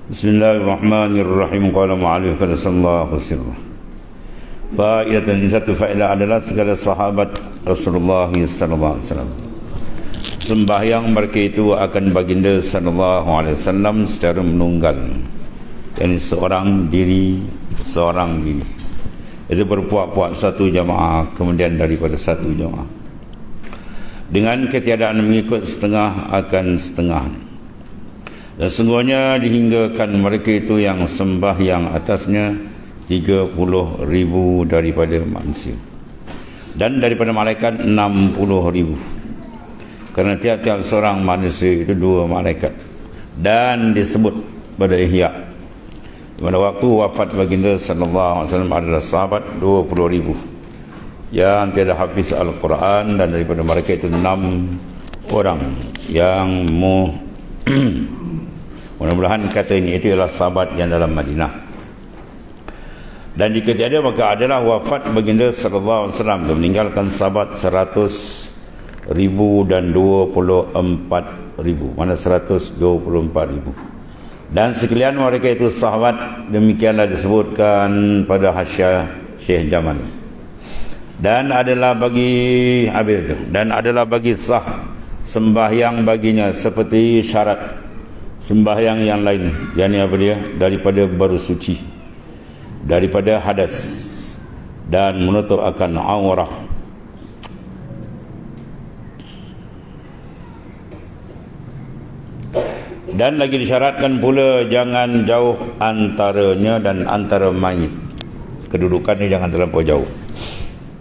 Bismillahirrahmanirrahim. Qala mu'allif sallallahu alaihi wasallam. Fa'idah yang satu fa'idah adalah segala sahabat Rasulullah sallallahu alaihi wasallam sembahyang mereka itu akan baginda sallallahu alaihi wasallam secara menunggal, yakni seorang diri. Itu berpuak-puak satu jamaah, kemudian daripada satu jamaah, dengan ketiadaan mengikut setengah akan setengah. Dan sungguhnya dihinggakan mereka itu yang sembahyang atasnya 30,000 daripada manusia, dan daripada malaikat 60,000, kerana tiap-tiap seorang manusia itu 2 malaikat. Dan disebut pada Ihya, pada waktu wafat baginda sallallahu alaihi wasallam adalah sahabat 20,000 yang tiada hafiz Al-Quran, dan daripada mereka itu 6 orang yang mudah-mudahan kata ini itu adalah sahabat yang dalam Madinah. Dan jika tiada, maka adalah wafat baginda sallallahu alaihi wasallam dan meninggalkan sahabat 100,000 dan 24,000, mana 124,000. Dan sekalian mereka itu sahabat, demikianlah disebutkan pada Hasyiah Syekh Jamal. Dan adalah bagi sah sembahyang baginya seperti syarat sembahyang yang lain, yakni apa dia? Daripada bersuci daripada hadas dan menutup akan aurah. Dan lagi disyaratkan pula jangan jauh antaranya dan antara mayit, kedudukannya jangan terlampau jauh.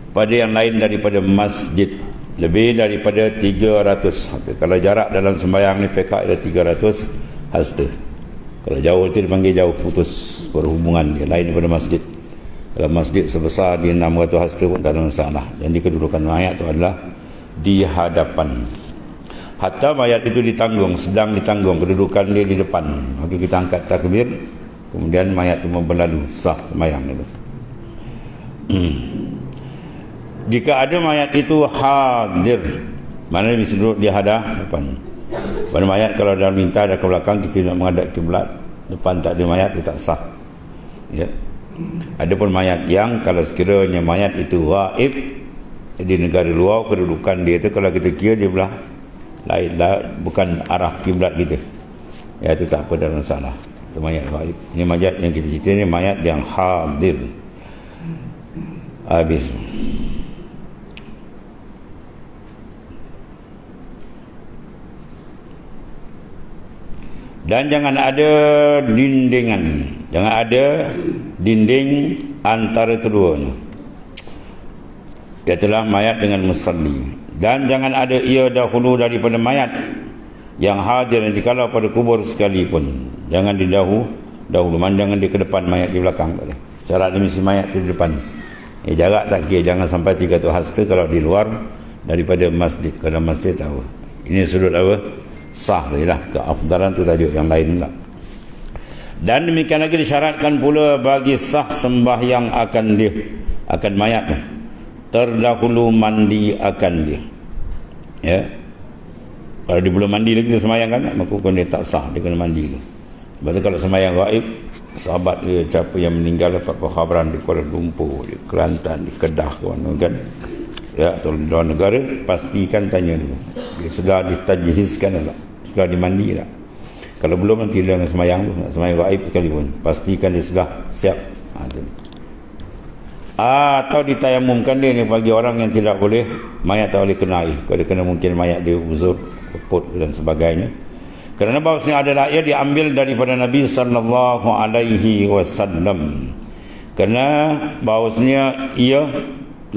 Pada yang lain daripada masjid lebih daripada 300 hasta. Kalau jarak dalam sembahyang ni fiqh ada 300 hasta. Kalau jauh itu dipanggil jauh, putus perhubungan dia, lain daripada masjid. Kalau masjid sebesar di 600 hasta pun tak ada masalah. Jadi kedudukan mayat itu adalah di hadapan. Hatta mayat itu ditanggung, sedang ditanggung, kedudukan dia di depan, maka kita angkat takbir, kemudian mayat itu berlalu, sah sembahyang itu. Jika ada mayat itu hadir, mana dia bisa duduk di hadapan. Pada mayat kalau dalam minta ada ke belakang, kita nak menghadap kiblat, depan tak ada mayat, itu tak sah. Ya. Adapun mayat yang kalau sekiranya mayat itu gaib di negara luar, kedudukan dia itu kalau kita kira dia belah lain, bukan arah kiblat kita, ya itu tak apa, dalam masalah. Itu mayat gaib. Ini mayat yang kita cerita ni mayat yang hadir. Habis. Dan jangan ada dindingan, jangan ada dinding antara keduanya, ialah mayat dengan musalli. Dan jangan ada ia dahulu daripada mayat yang hadir, nanti kalau pada kubur sekalipun jangan dahulu, jangan di ke depan, mayat di belakang. Cara dia mesti mayat di depan. Jarak tak kira, jangan sampai 300 hasta kalau di luar daripada masjid. Kalau masjid tahu ini sudut apa? Sah sajalah, keafdalan tu tajuk, yang lain tak. Dan demikian lagi disyaratkan pula bagi sah sembahyang akan mayat, terdahulu mandi akan dia. Ya, kalau dia belum mandi lagi dia sembahyang kan, maka dia tak sah, dia kena mandi. Sebab tu kalau sembahyang gaib, sahabat dia siapa yang meninggal dapat khabaran di Kuala Lumpur, di Kelantan, di Kedah, mana kan, ya, atau di luar negara, pastikan tanya dulu dia sudah ditajhizkan tak, sudah dimandi tak. Kalau belum, nanti dia dengan semayang tu, nak semayang gaib sekalipun, pastikan dia sudah siap. Atau ditayamumkan dia ni bagi orang yang tidak boleh, mayat tak boleh kena air. Kalau dia kena, mungkin mayat dia uzur, keput dan sebagainya. Kerana bahawasanya adalah ia diambil daripada Nabi sallallahu alaihi wasallam. Kerana bahawasanya ia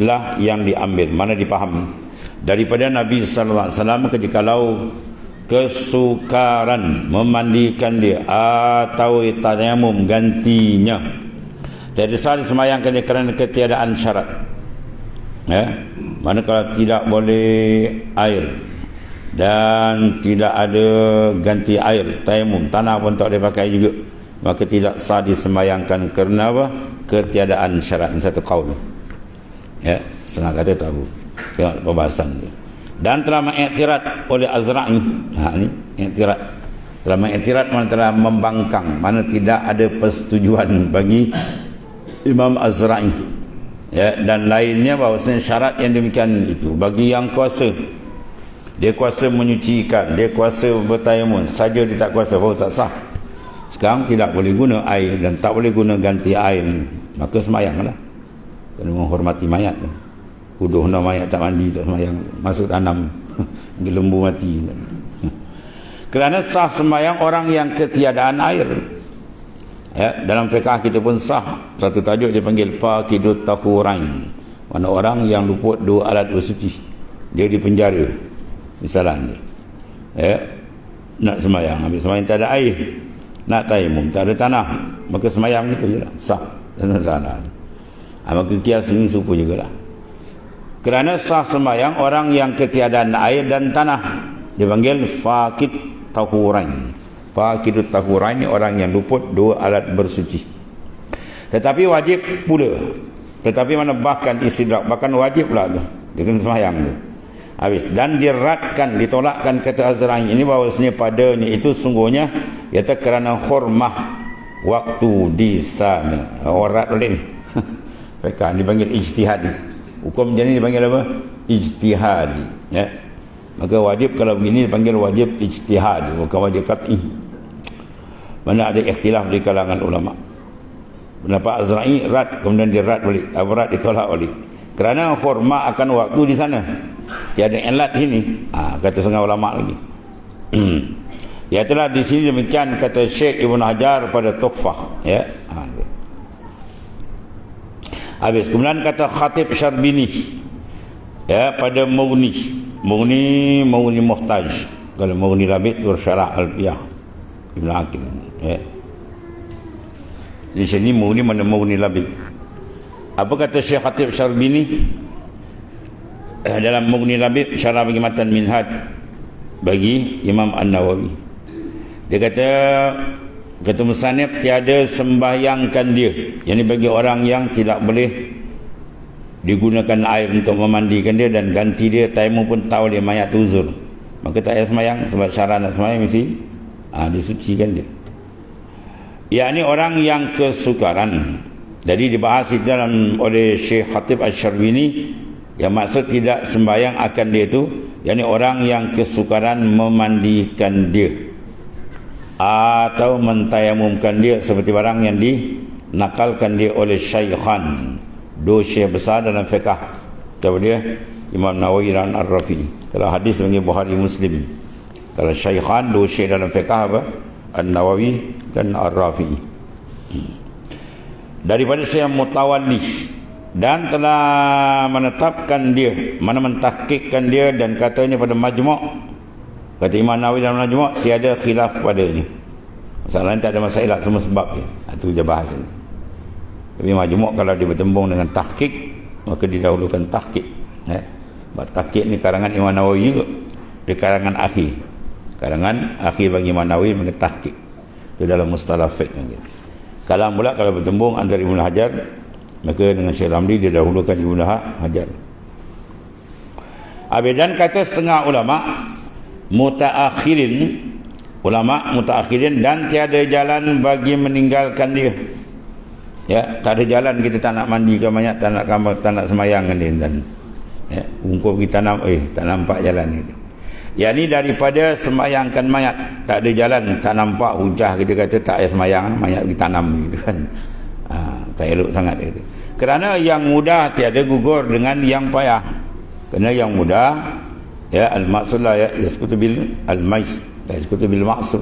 lah yang diambil, mana dipaham daripada Nabi sallallahu alaihi wasallam, kalau kesukaran memandikan dia atau tayamum gantinya, jadi sah disemayangkan dia kerana ketiadaan syarat. Ya, mana kalau tidak boleh air dan tidak ada ganti air, tayamum, tanah pun tak boleh pakai juga, maka tidak sah disemayangkan kerana apa? Ketiadaan syarat. Ini satu qaul. Ya, setengah kata tahu. Tengok perbahasan dia. Dan telah mengiktirad oleh Azra'i. Ini iktirad. telah mengiktiraf, mana telah membangkang, mana tidak ada persetujuan bagi Imam Az-Zura'i, ya, dan lainnya bahawasanya syarat yang demikian itu bagi yang kuasa. Dia kuasa menyucikan, dia kuasa bertayamum, saja dia tak kuasa baru tak sah. Sekarang tidak boleh guna air dan tak boleh guna ganti air, maka semayanglah. Kena menghormati mayat. Kuduhna mayat tak mandi, tak semayang, masuk tanam lembu mati. Kerana sah sembahyang orang yang ketiadaan air, ya, dalam fiqah kita pun sah. Satu tajuk dia panggil faqidut tahurain, mana orang yang luput dua alat bersuci. Dia di penjara misalnya, ya, nak sembahyang, ambil sembahyang tak ada air, nak tayamum tak ada tanah, maka sembahyang gitu je lah, sah, tak ada masalah. Maka kias ini suku juga lah. Kerana sah sembahyang orang yang ketiadaan air dan tanah, dipanggil faqid tahurain. Faqidut tahurain, orang yang luput dua alat bersuci. Tetapi wajib pula, tetapi mana bahkan istidrak, bahkan wajib lah tu, dia kena sembahyang tu habis. Dan diratkan, ditolakkan kata Az-Zura'i ini bahawasanya padanya itu sungguhnya iaitu kerana hormah waktu di sana. Orang oleh ni mereka dipanggil ijtihadi. Hukum jenis dipanggil apa? Ijtihadi, ya. Maka wajib kalau begini dipanggil wajib ijtihadi, bukan wajib qat'i. Mana ada ikhtilaf di kalangan ulama. Pendapat Az-Zura'i rad, kemudian dirad balik, rad ditolak balik. Kerana hormat akan waktu di sana. Tiada ilat sini. Kata setengah ulama lagi. Ya, itulah di sini demikian kata Syekh Ibn Hajar pada Tuhfah, ya. Habis. Kemudian kata Khatib Syarbini, ya, pada Mughni Muhtaj. Kalau Mughni Labid tu Syarah Alfiyah Ibn Aqil, ya. Di sini Mughni mana Mughni Labid. Apa kata Syekh Khatib Syarbini dalam Mughni Labid, syarah bagi matan Minhaj bagi Imam An-Nawawi? Dia kata musannif, tiada sembahyangkan dia, yakni bagi orang yang tidak boleh digunakan air untuk memandikan dia dan ganti dia, tayamum pun tahu dia mayat tu uzur, maka tak payah sembahyang, sebab syarat nak sembahyang mesti disucikan dia. Yakni orang yang kesukaran. Jadi dibahas itu dalam oleh Syekh Khatib Asy-Syarbini, yang maksud tidak sembahyang akan dia itu yakni orang yang kesukaran memandikan dia atau mentayamumkan dia, seperti barang yang dinakalkan dia oleh Syaikhan, dua syekh besar dalam fiqh. Tahu dia Imam Nawawi dan Ar-Rafi. Kalau hadis bagi Bukhari Muslim, kalau Syaikhan dua syekh dalam fiqh apa? An-Nawawi dan Ar-Rafi. Daripada Syekh Mutawalli, dan telah menetapkan dia, mana mentahqiqkan dia, dan katanya pada Majmu', kata Imam Nawawi dalam Majmu', tiada khilaf padanya. Masalahnya tak ada masalah, semua sebab dia. Itu je bahasa. Tapi Majmu' kalau dia bertembung dengan tahqiq, maka didahulukan tahqiq, ya. Tahqiq ni karangan Imam Nawawi juga, di karangan akhir. Karangan akhir bagi Imam Nawawi bagi tahqiq. Itu dalam mustalah fiqh. Kalam pula kalau bertembung antara Ibn Hajar, maka dengan Syekh Ramli dia dahulukan Ibn Hajar. Dan kata setengah ulama mutaakhirin, dan tiada jalan bagi meninggalkan dia, ya. Tak ada jalan, kita tak nak mandikan mayat, tak nak semayangkan dia, dan ya, ungkup kita tak nampak jalan itu. Ya, ni daripada semayangkan mayat, tak ada jalan, tak nampak hujah, kita kata tak payah semayang, mayat kita tanam gitu kan. Tak elok sangat itu. Kerana yang mudah tiada gugur dengan yang payah. Kerana yang mudah, ya, al-maqsud la yasqutu bil al-mais, la yasqutu bil maqsud.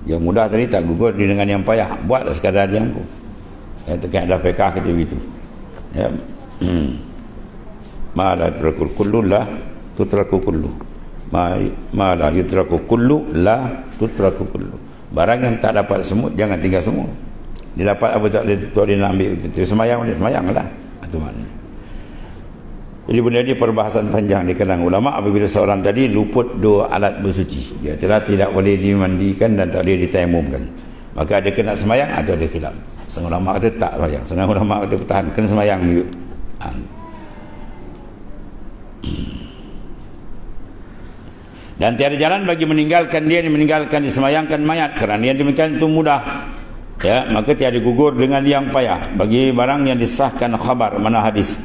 Yang mudah tadi tak gugur dengan yang payah, buatlah sekadar yang pun. Ya, terkait ada fiqh kita begitu. Ya. Ma la turakul kullu la tutraku kullu. Ma la yutraku kullu la tutraku kullu. Barang yang tak dapat semut jangan tinggal semut. Dia dapat apa tak dia nak ambil itu, semayanglah. Itu makna. Jadi benda ni perbahasan panjang di kalangan ulama. Apabila seorang tadi luput dua alat bersuci, dia telah tidak boleh dimandikan dan tak boleh ditayamumkan, maka ada kena semayang atau ada khilaf. Setengah ulama kata tak semayang, setengah ulama kata bertahan, kena semayang juga. Dan tiada jalan bagi meninggalkan dia, meninggalkan disemayangkan mayat, kerana yang demikian itu mudah. Ya, maka tiada gugur dengan yang payah bagi barang yang disahkan khabar, mana hadis.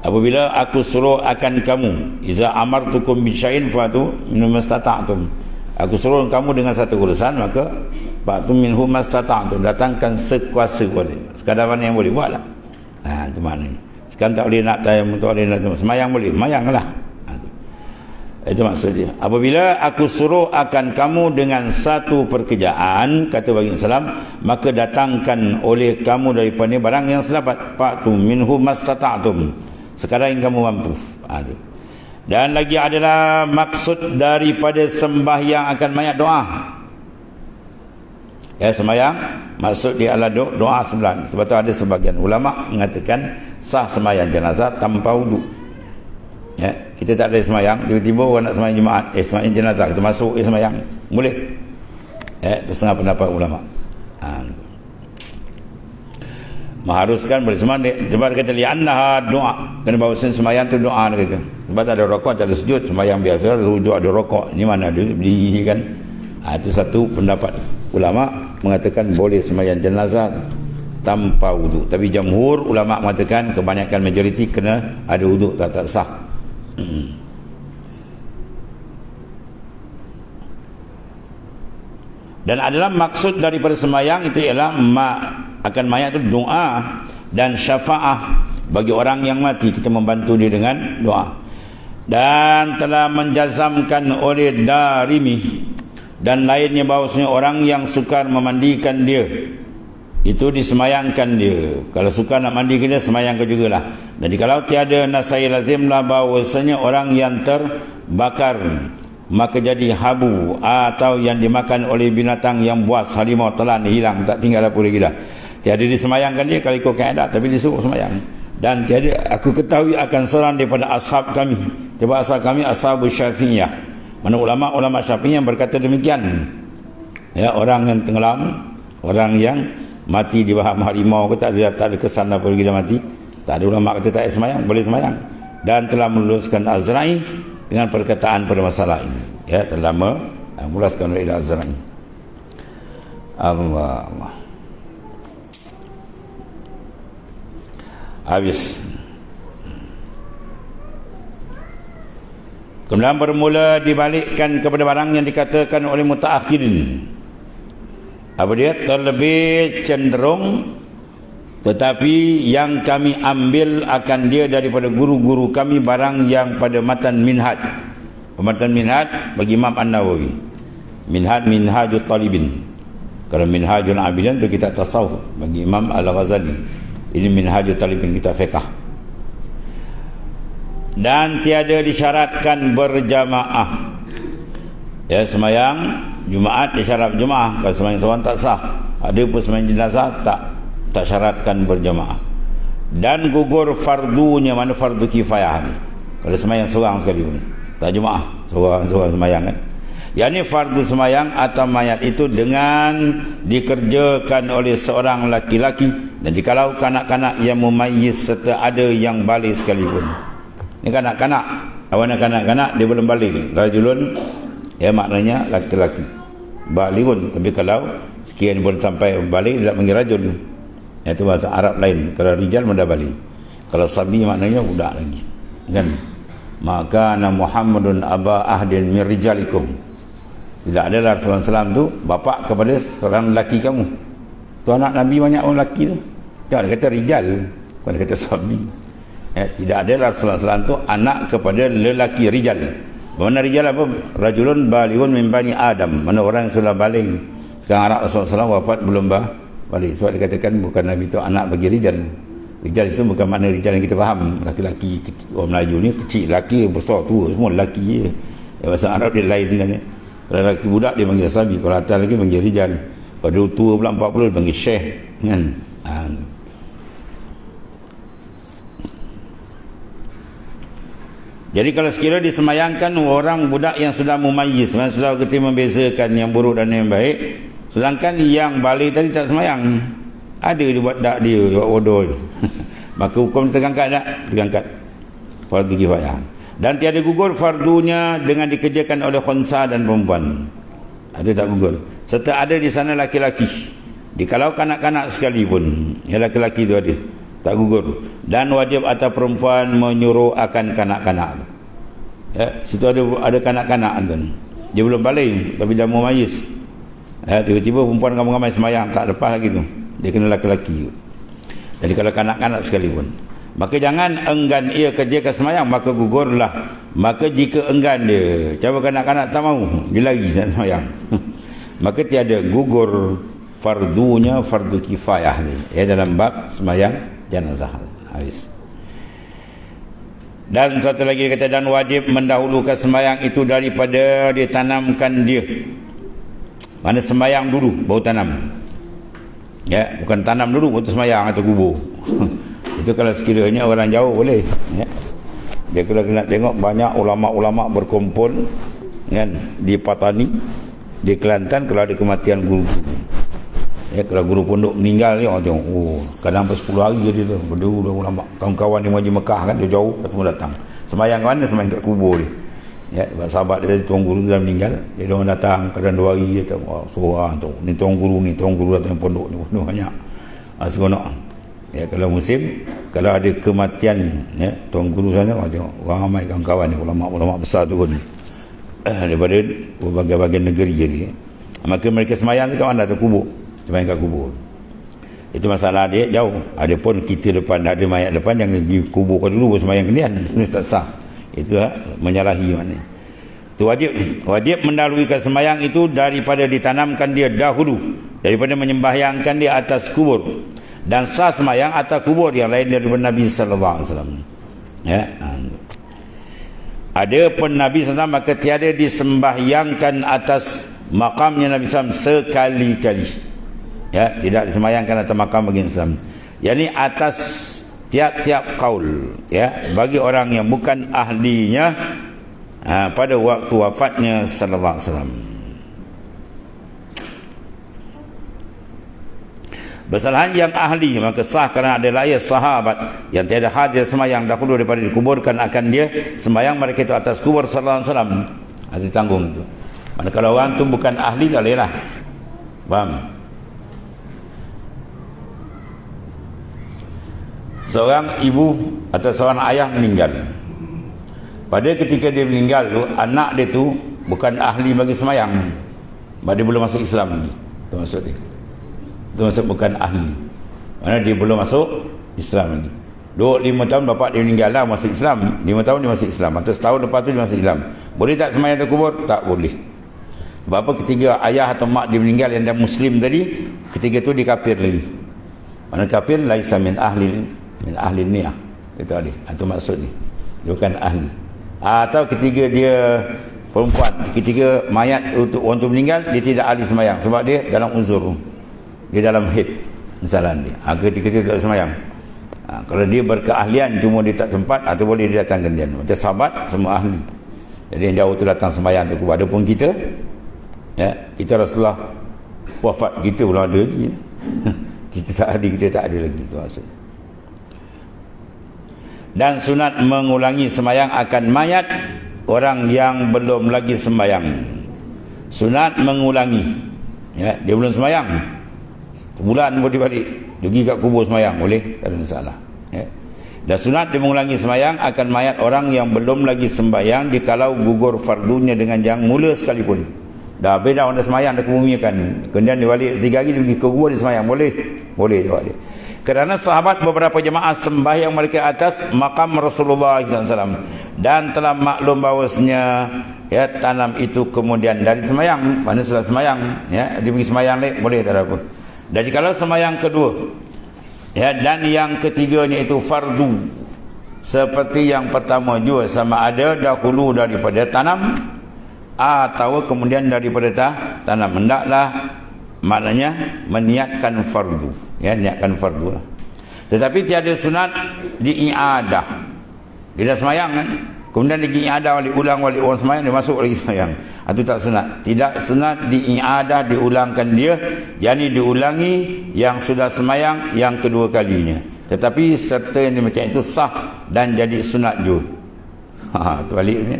Apabila aku suruh akan kamu, iza amartukum bi syai'in fatu min mastata'tum. Aku suruh kamu dengan satu urusan, maka fatu minhu mastata'tum, datangkan sekuasa boleh. Sekadar mana yang boleh buatlah. Itu maknanya. Sekarang tak boleh nak tayamum, tak boleh nak semayang boleh, mayanglah. Itu maksudnya. Apabila aku suruh akan kamu dengan satu pekerjaan, kata baginda Islam, maka datangkan oleh kamu daripada barang yang sedapat. Fa'tu minhu mastata'tum, sekadar yang kamu mampu. Dan lagi adalah maksud daripada sembahyang akan mayat doa. Ya, sembahyang maksud dia adalah doa sembilan. Sebab tu ada sebagian ulama mengatakan sah sembahyang jenazah tanpa wudu. Ya, kita tak ada semayang, tiba-tiba orang nak semayang Jumaat, semayang jenazah, kita masuk semayang, boleh. Itu setengah pendapat ulama. Mengharuskan boleh semayang. Sebab dia kata li'annaha doa, kerana bahawasanya semayang tu doa, dia kata. Sebab tak ada rokok, tak ada sujud, semayang biasa, rujuk ada rokok, ini mana ada berdiri kan. Itu satu pendapat ulama mengatakan boleh semayang jenazah tanpa wudu. Tapi jamhur ulama mengatakan, kebanyakan majoriti kena ada wudu, tak sah. Dan adalah maksud daripada semayang itu ialah akan mayat itu doa dan syafaah bagi orang yang mati. Kita membantu dia dengan doa. Dan telah menjazamkan oleh Darimi dan lainnya bahawasanya orang yang sukar memandikan dia, itu disemayangkan dia. Kalau suka nak mandikan dia, semayangkan jugalah. Dan jikalau tiada nasai lazimlah bahawasanya orang yang terbakar maka jadi habu atau yang dimakan oleh binatang yang buas, harimau, telan, hilang, tak tinggal apa lagi dah. Tiada disemayangkan dia kalau ikut kaedah, tapi disuruh semayang. Dan tiada aku ketahui akan seorang daripada ashab kami, sebab ashab kami ashab Syafi'iyah, mana ulama-ulama Syafi'iyah yang berkata demikian. Ya, orang yang tenggelam, orang yang mati di bahan harimau, tak ada kesan apa lagi dah mati, tak ada ulama kata tak semayang, boleh semayang. Dan telah meluluskan Azra'i dengan perkataan pada masalah ini. Ya, telah memulaskan oleh Azra'i. Allah. Habis. Kemudian bermula dibalikkan kepada barang yang dikatakan oleh mutaakhirin. Apa dia? Terlebih cenderung, tetapi yang kami ambil akan dia daripada guru-guru kami barang yang pada matan minhaj. Matan minhaj bagi Imam An-Nawawi. Minhajut talibin. Kalau minhajul abidin itu kita tasawuf bagi Imam Al-Ghazali. Ini minhajut talibin, kita fiqh. Dan tiada disyaratkan berjamaah. Ya, semayang Jumaat disyarat jemaah. Kalau semayang seorang tak sah. Ada pun semayang jenazah tak syaratkan berjemaah. Dan gugur fardunya, mana fardu kifayah ni. Kalau semayang seorang sekali pun tak jemaah, seorang semayang kan. Yang ni fardu semayang atau mayat itu dengan dikerjakan oleh seorang laki-laki. Dan jikalau kanak-kanak yang mumayyiz serta ada yang balik sekalipun. Ni kanak-kanak, awalnya kanak-kanak dia belum balik. Rajulun, ya maknanya laki-laki balighun, tapi kalau sekian pun sampai balik dia tak panggil rajul. Itu bahasa Arab lain. Kalau rijal mudah balik, kalau sabi maknanya budak lagi kan. Maka Muhammadun aba ahdin min rijalikum, tidak ada Rasulullah SAW tu bapa kepada seorang lelaki kamu. Tu anak Nabi banyak orang lelaki tu. Tak, dia kata rijal, bukan dia kata sabi. Tidak ada Rasulullah SAW tu anak kepada lelaki rijal. Mana rijal apa? Rajulun balighun min bani Adam, mana orang yang sudah baling. Sekarang anak Rasulullah SAW wafat belum balik. Sebab dikatakan bukan Nabi itu anak bagi rijal. Rijal itu bukan makna rijal yang kita faham. Laki-laki kecil. Orang Melayu ni kecil, laki besar tua semua lelaki je. Bahasa Arab dia lain kan. Kalau lelaki budak dia panggil sabi, kalau atas lagi panggil rijal. Kalau tua pula 40 dia panggil syekh kan. Jadi kalau sekiranya disemayangkan orang budak yang sudah mumayyiz, sudah kerti membezakan yang buruk dan yang baik, sedangkan yang balik tadi tak semayang, ada dia buat dak dia, buat bodoh. Maka hukum terangkat tak? Terangkat. Fardu kifayah. Dan tiada gugur fardunya dengan dikerjakan oleh khunsa dan perempuan. Itu tak gugur. Serta ada di sana laki-laki. Dikalau kanak-kanak sekalipun, yang laki-laki itu ada, tak gugur. Dan wajib atas perempuan menyuruh akan kanak-kanak. Ya, situ ada kanak-kanak tu. Dia belum baling tapi dah mau mayis. Ya, tiba-tiba perempuan ramai-ramai semayang tak lepas lagi tu. Dia kena laki-laki. Jadi kalau kanak-kanak sekalipun, maka jangan enggan ia kerjakan semayang, maka gugurlah. Maka jika enggan dia, coba kanak-kanak tak mau, dia lagi nak semayang, maka tiada gugur fardunya, fardu kifayah ni. Ya, dalam bab semayang jenazah. Habis. Dan satu lagi dia kata, dan wajib mendahulukan semayang itu daripada ditanamkan dia. Mana semayang dulu baru tanam. Ya, bukan tanam dulu baru semayang atau kubur. Itu kalau sekiranya orang jauh boleh, ya. Dia kalau nak tengok banyak ulama-ulama berkumpul kan di Patani, di Kelantan, kalau ada kematian guru. Ya, kalau guru pondok meninggal ni orang tengok, oh, kadang sampai 10 hari dia tu berdua ulama. Kawan-kawan dia Haji Mekah kan, dia jauh semua datang. Semayang mana? Semayang kat kubur dia. Ya, sahabat dia tuan guru dah meninggal, dia orang datang kadang 2 hari dia tahu, oh, suara tu. Ni tuan guru datang pondok ni pondok banyak. Seronok. Ya, kalau musim, kalau ada kematian, ya, tuan guru sana orang tengok, orang ramai kawan-kawan ni, ulama-ulama besar tu pun daripada berbagai-bagai negeri jadi. Maka mereka semayang tu kat mana? Tu kubur. Semayang kat kubur. Itu masalah dia jauh. Adapun kita depan ada mayat depan, jangan pergi kubur kau dulu semayang kemudian. Tak sah. Itu menyalahi maknanya. Itu wajib mendahulukan semayang itu daripada ditanamkan dia dahulu, daripada menyembahyangkan dia atas kubur. Dan sah semayang atas kubur yang lain daripada Nabi sallallahu alaihi wasallam. Ya. Ada pun Nabi sallallahu maka tiada disembahyangkan atas makamnya Nabi sallallahu sekali-kali. Ya, tidak disemayangkan atas makam bagi Islam. Yani atas tiap-tiap kaul, ya, bagi orang yang bukan ahlinya pada waktu wafatnya sallallahu alaihi wasallam. Bersalahan yang ahli maka sah kerana ada layar sahabat yang tiada hadir semayang dahulu daripada dikuburkan akan dia semayang mereka itu atas kubur sallallahu alaihi wasallam. Ada tanggung itu. Manakala orang tu bukan ahli tak boleh lah. Faham? Seorang ibu atau seorang ayah meninggal. Pada ketika dia meninggal tu, anak dia tu bukan ahli bagi semayang. Dia belum masuk Islam lagi. Itu maksud dia. Itu maksud bukan ahli. Mana dia belum masuk Islam lagi. 5 tahun bapak dia meninggal lah masuk Islam. 5 tahun dia masuk Islam. Atau setahun lepas tu dia masuk Islam. Boleh tak semayang atas kubur? Tak boleh. Sebab apa? Ketiga ayah atau mak dia meninggal yang dah Muslim tadi, ketiga tu dia kafir lagi. Mana kafir? Laisa min ahli niyah. Itu ahli. Itu maksud ni. Dia bukan ahli. Atau ketiga dia perempuan, ketiga mayat untuk orang tu meninggal, dia tidak ahli semayang sebab dia dalam uzur, dia dalam haid misalnya dia. Ketika dia tak semayang. Kalau dia berkeahlian cuma dia tak sempat, atau boleh dia datang gantian. Macam sahabat semua ahli. Jadi yang jauh tu datang semayang tu. Adapun kita, ya, kita Rasulullah wafat, kita belum ada lagi. Kita tak ahli, kita tak ada lagi. Itu maksud. Dan sunat mengulangi semayang akan mayat orang yang belum lagi semayang. Sunat mengulangi, ya, dia belum semayang, sebulan boleh balik, pergi kat kubur semayang, boleh, tak ada masalah, ya. Dan sunat dia mengulangi semayang akan mayat orang yang belum lagi sembahyang jikalau gugur fardunya dengan yang mula sekalipun. Dah habis dah orang dah semayang, dah kebumikan, kemudian dia balik 3 hari dia pergi ke kubur, dia semayang, boleh jawab dia. Kerana sahabat beberapa jemaah sembahyang mereka atas makam Rasulullah SAW dan telah maklum bahawasanya, ya, tanam itu kemudian dari semayang, mana sudah semayang, ya, dia pergi semayang lagi, boleh, tak ada apa. Dan jikalau semayang kedua, ya, dan yang ketiganya itu fardu seperti yang pertama juga, sama ada dahulu daripada tanam atau kemudian daripada tanam, hendaklah maknanya meniatkan fardu, ya, niatkan fardu lah. Tetapi tiada sunat diiadah. Dia dah semayang kan, kemudian lagi iadah ulang orang semayang, dia masuk lagi semayang. Itu tak sunat. Tidak sunat diiadah, diulangkan dia, yakni diulangi yang sudah semayang yang kedua kalinya. Tetapi serta yang macam itu sah dan jadi sunat juga. Terbalik ni.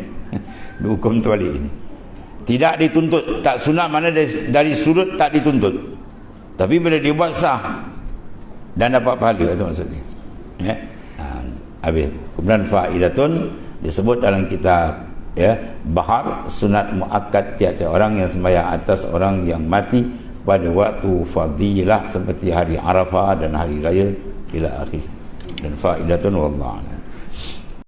Hukum terbalik ni. Tidak dituntut. Tak sunat mana dari sudut tak dituntut. Tapi bila dia buat sah dan dapat pahala, itu maksudnya. Ya. Habis. Kemudian fa'idatun disebut dalam kitab Bahar, sunat muakkad tiap-tiap orang yang sembahyang atas orang yang mati pada waktu fadilah seperti hari Arafah dan hari raya ila akhir. Dan fa'idatun wallahu a'lam.